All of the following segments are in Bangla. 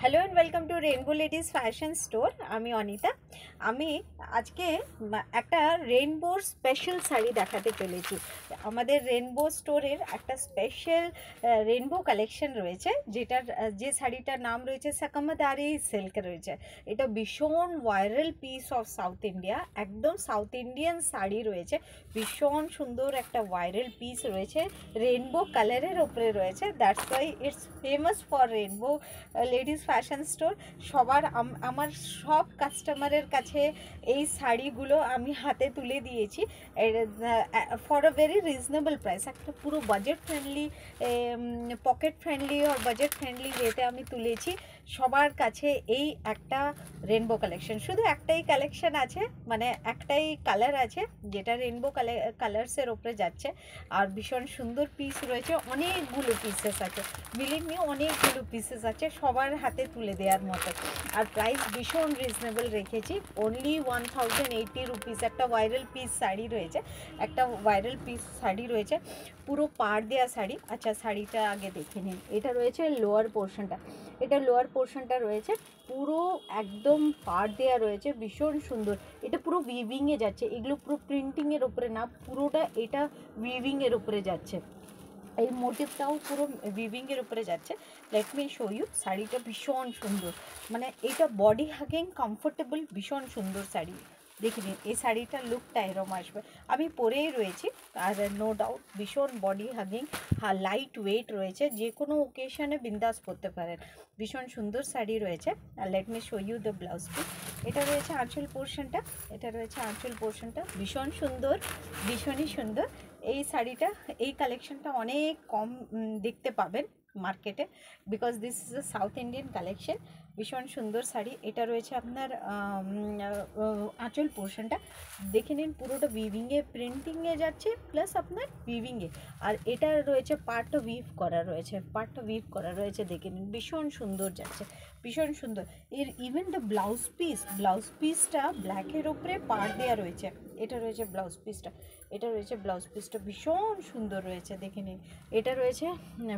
Hello and welcome to rainbow ladies fashion store. আমি অনিতা। আমি আজকে একটা রেইনবোর স্পেশাল শাড়ি দেখাতে চলেছি। আমাদের রেইনবো স্টোরের একটা স্পেশাল রেইনবো কালেকশন রয়েছে, যেটার যে শাড়িটার নাম রয়েছে সাকামাদারি সিল্ক রয়েছে। এটা ভীষণ viral piece of south India, একদম সাউথ ইন্ডিয়ান শাড়ি রয়েছে। ভীষণ সুন্দর একটা ভাইরাল পিস রয়েছে, রেইনবো কালারের ওপরে রয়েছে। That's why it's famous for rainbow ladies fashion store. সবার আমার সব কাস্টমারের কাছে এই শাড়িগুলো আমি হাতে তুলে দিয়েছি for a very reasonable price. একটা পুরো বাজেট ফ্রেন্ডলি, পকেট ফ্রেন্ডলি আর বাজেট ফ্রেন্ডলি ওয়েতে আমি তুলেছি সবার কাছে। এই একটা রেনবো কালেকশন, শুধু একটাই কালেকশন আছে, মানে একটাই কালার আছে যেটা রেনবো কালার্সের ওপরে যাচ্ছে। আর ভীষণ সুন্দর পিস রয়েছে, অনেকগুলো পিসেস আছে, বিলিভ মি অনেকগুলো পিসেস আছে সবার হাতে তুলে দেওয়ার মতো। আর প্রাইস ভীষণ রিজনেবল রেখেছি, অনলি 1080 রুপিস। একটা ভাইরাল পিস শাড়ি রয়েছে, একটা ভাইরাল পিস শাড়ি রয়েছে, পুরো পাড় দেওয়া শাড়ি। আচ্ছা, শাড়িটা আগে দেখে নিন। এটা রয়েছে লোয়ার পোর্শনটা, এটা লোয়ার পোর্শনটা রয়েছে পুরো একদম পাড় দেওয়া রয়েছে, ভীষণ সুন্দর। এটা পুরো উইভিংয়ে যাচ্ছে, এগুলো পুরো প্রিন্টিংয়ের উপরে না, পুরোটা এটা উইভিংয়ের উপরে যাচ্ছে। এই মোটিভটাও পুরো উইভিংয়ের উপরে যাচ্ছে। Let me show you. শাড়িটা ভীষণ সুন্দর, মানে এটা বডি হাগিং কমফোর্টেবল, ভীষণ সুন্দর শাড়ি। দেখে নিন এই শাড়িটার লুকটা এরম আসবে। আমি পরেই রয়েছি, আর নো ডাউট ভীষণ বডি হাগিং, লাইট ওয়েট রয়েছে, যে কোনো ওকেশনে বিন্দাস করতে পারেন। ভীষণ সুন্দর শাড়ি রয়েছে। আর let me show you the blouse piece. এটা রয়েছে আঁচল পোর্শনটা, এটা রয়েছে আঁচল পোর্শনটা, ভীষণ সুন্দর, ভীষণই সুন্দর। এই শাড়িটা, এই কালেকশনটা অনেক কম দেখতে পাবেন মার্কেটে, because this is a south Indian collection. ভীষণ সুন্দর শাড়ি। এটা রয়েছে আপনার আঁচল পোর্শনটা, দেখে নিন পুরোটা উইভিংয়ে প্রিন্টিংয়ে যাচ্ছে, প্লাস আপনার উইভিংয়ে। আর এটা রয়েছে পার্টটা উইভ করা রয়েছে, পার্টটা উইভ করা রয়েছে, দেখে নিন ভীষণ সুন্দর যাচ্ছে, ভীষণ সুন্দর। এর ইভেন দ্য ব্লাউজ পিসটা ব্ল্যাকের ওপরে পাড় দেওয়া রয়েছে। এটা রয়েছে ব্লাউজ পিসটা, এটা রয়েছে ব্লাউজ পিসটা, ভীষণ সুন্দর রয়েছে, দেখে নিন। এটা রয়েছে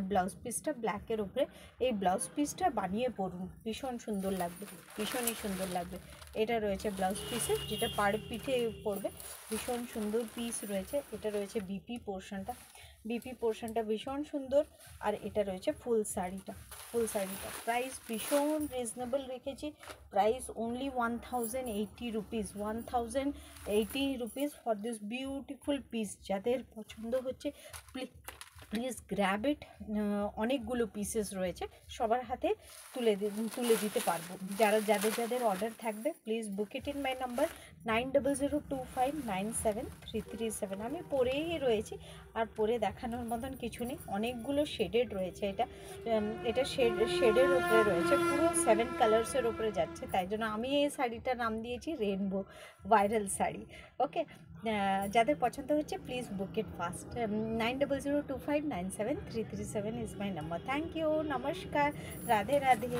ব্লাউজ পিসটা ব্ল্যাকের উপরে। এই ব্লাউজ পিসটা বানিয়ে পরুন, ভীষণ সুন্দর লাগবে, ভীষণই সুন্দর লাগবে। এটা রয়েছে ব্লাউজ পিসে, যেটা পাড় পিঠে পড়বে, ভীষণ সুন্দর পিস রয়েছে। এটা রয়েছে বিপি পোর্শনটা ভীষণ সুন্দর। আর এটা রয়েছে ফুল শাড়িটা, প্রাইস ভীষণ রিজনেবল রেখেছি। Price only 1080 rupees, 1080 rupees for this beautiful piece. যাদের পছন্দ হচ্ছে প্লিজ গ্র্যাব ইট। অনেকগুলো পিসেস রয়েছে, সবার হাতে তুলে দিতে পারবো। যাদের অর্ডার থাকবে please book it in my number 9002597337। আমি পরেই রয়েছি, আর পরে দেখানোর মতন কিছু নেই, অনেকগুলো শেডেড রয়েছে। এটা শেডের উপরে রয়েছে, পুরো 7 কালার্সের উপরে যাচ্ছে, তাই জন্য আমি এই শাড়িটার নাম দিয়েছি রেইনবো ভাইরাল শাড়ি। ওকে, যাদের পছন্দ হচ্ছে please book it fast. 9002597337 is my number. Thank you, নমস্কার, রাধে রাধে।